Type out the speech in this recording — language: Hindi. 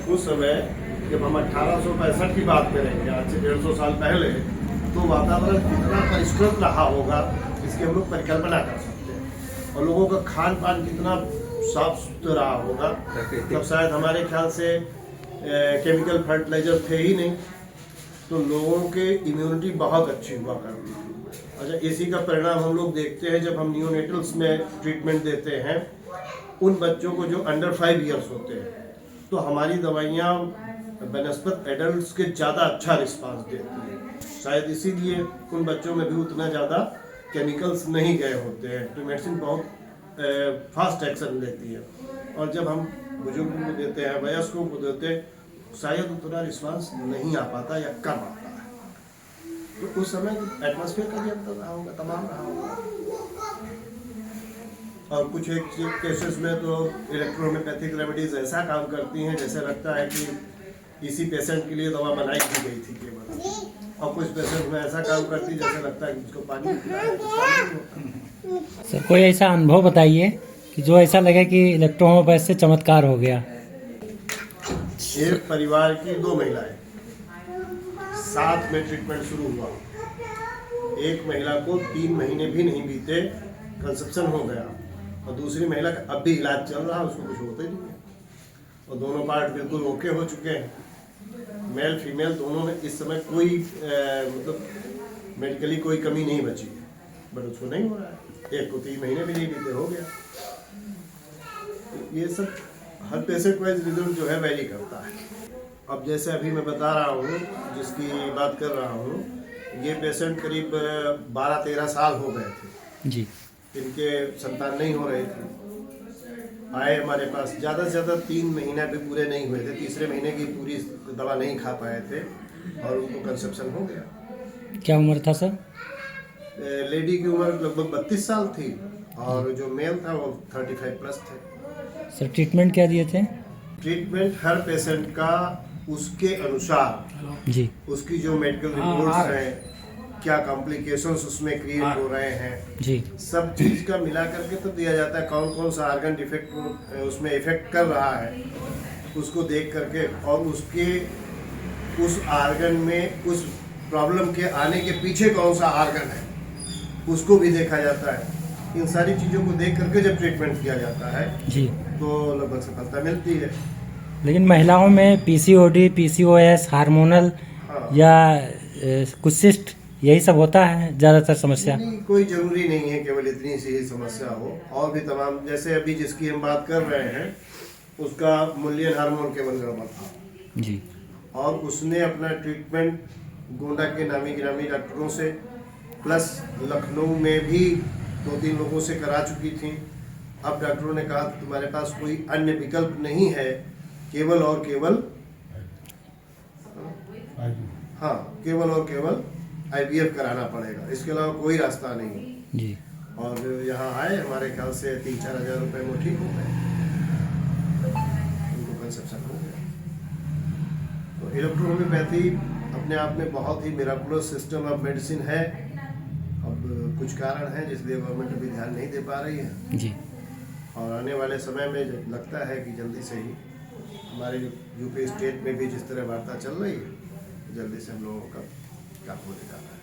उस समय जब हम 1865 की बात करेंगे, आज से 150 साल पहले, तो वातावरण कितना परिष्कृत रहा होगा इसकी हम लोग परिकल्पना कर सकते हैं। और लोगों का खान पान कितना साफ सुथरा रहा होगा। तब शायद हमारे ख्याल से केमिकल फर्टिलाइजर थे ही नहीं, तो लोगों के इम्यूनिटी बहुत अच्छी हुआ करती थी। अच्छा, इसी का परिणाम हम लोग देखते हैं जब हम नियोनेटल्स में ट्रीटमेंट देते हैं उन बच्चों को जो अंडर 5 ईयर्स होते हैं, तो हमारी दवाइयाँ बनस्पत एडल्ट्स के ज़्यादा अच्छा रिस्पांस देती है। शायद इसीलिए उन बच्चों में भी उतना ज़्यादा केमिकल्स नहीं गए होते हैं, तो मेडिसिन बहुत फास्ट एक्शन लेती है। और जब हम बुजुर्गों को देते हैं, वयस्कों को देते हैं, शायद उतना रिस्पांस नहीं आ पाता या कम आता है। तो उस समय एटमॉस्फेयर का भी अंतर रहा होगा, तमाम रहा होगा। और कुछ एक केसेस में तो इलेक्ट्रोहोम्योपैथिक रेमेडीज ऐसा काम करती हैं जैसे लगता है कि इसी पेशेंट के लिए दवा बनाई की गई थी केवल। और कुछ पेशेंट में ऐसा काम करती है जैसे लगता है कि इसको पानी पिलाया तो पानी नहीं होता। सर कोई ऐसा अनुभव बताइए कि जो ऐसा लगे कि इलेक्ट्रोहोम्योपैथ से चमत्कार हो गया। एक परिवार की 2 महिलाएं साथ में ट्रीटमेंट शुरू हुआ। एक महिला को 3 महीने भी नहीं बीते कंसेप्शन हो गया, और दूसरी महिला का अब भी इलाज चल रहा है, उसको कुछ होता ही नहीं है। और दोनों पार्ट बिल्कुल ओके हो चुके हैं। मेल फीमेल दोनों में इस समय कोई मतलब मेडिकली कोई कमी नहीं बची है, बट उसको नहीं हो रहा है। एक को 3 महीने भी नहीं बीते हो गया। ये सब हर पेशेंट वाइज रिजल्ट जो है वैरी करता है। अब जैसे अभी मैं बता रहा हूँ, जिसकी बात कर रहा हूँ, ये पेशेंट करीब 12-13 साल हो गए थे जी। इनके संतान नहीं हो रहे थे। आए हमारे पास, ज़्यादा से ज़्यादा 3 महीने भी पूरे नहीं हुए थे, तीसरे महीने की पूरी दवा नहीं खा पाए थे और उनको कंसेप्शन हो गया। क्या उम्र था सर? लेडी की उम्र लगभग 32 साल थी और जो मेल था वो 35 प्लस थे। सर ट्रीटमेंट क्या दिए थे? ट्रीटमेंट हर पेशेंट का उसके अनुसार, जी। उसकी जो मेडिकल रिपोर्ट्स हैं, क्या कॉम्प्लिकेशंस उसमें क्रिएट हो रहे हैं, जी। सब चीज़ का मिला करके तो दिया जाता है। कौन कौन सा आर्गन डिफेक्ट उसमें इफेक्ट कर रहा है उसको देख करके, और उसके उस आर्गन में उस प्रॉब्लम के आने के पीछे कौन सा आर्गन है उसको भी देखा जाता है। इन सारी चीज़ों को देख करके जब ट्रीटमेंट किया जाता है जी। तो लगभग सफलता मिलती है। लेकिन महिलाओं में पीसीओडी, पीसीओएस, हार्मोनल हाँ। या कुछ सिस्ट, यही सब होता है ज़्यादातर समस्या? नहीं, कोई जरूरी नहीं है केवल इतनी सी ही समस्या हो। और भी तमाम, जैसे अभी जिसकी हम बात कर रहे हैं उसका मूल्यन हार्मोन केवल गड़बड़ था जी। और उसने अपना ट्रीटमेंट गोंडा के नामी गिरामी डॉक्टरों से, प्लस लखनऊ में भी 2-3 लोगों से करा चुकी थी। अब डॉक्टरों ने कहा तुम्हारे पास कोई अन्य विकल्प नहीं है, केवल और केवल केवल और केवल IVF कराना पड़ेगा, इसके अलावा कोई रास्ता नहीं जी। और यहाँ आए, हमारे ख्याल से 3-4 हज़ार रुपये में ठीक हो गए, उनको कंसेप्शन हो गया। तो इलेक्ट्रोहोम्योपैथी अपने आप में बहुत ही मिराकुलस सिस्टम ऑफ मेडिसिन है। अब कुछ कारण हैं जिसलिए गवर्नमेंट अभी ध्यान नहीं दे पा रही है जी। और आने वाले समय में लगता है कि जल्दी से ही हमारे यूपी स्टेट में भी जिस तरह वार्ता चल रही है, जल्दी से हम लोगों का काम होने जा रहा है।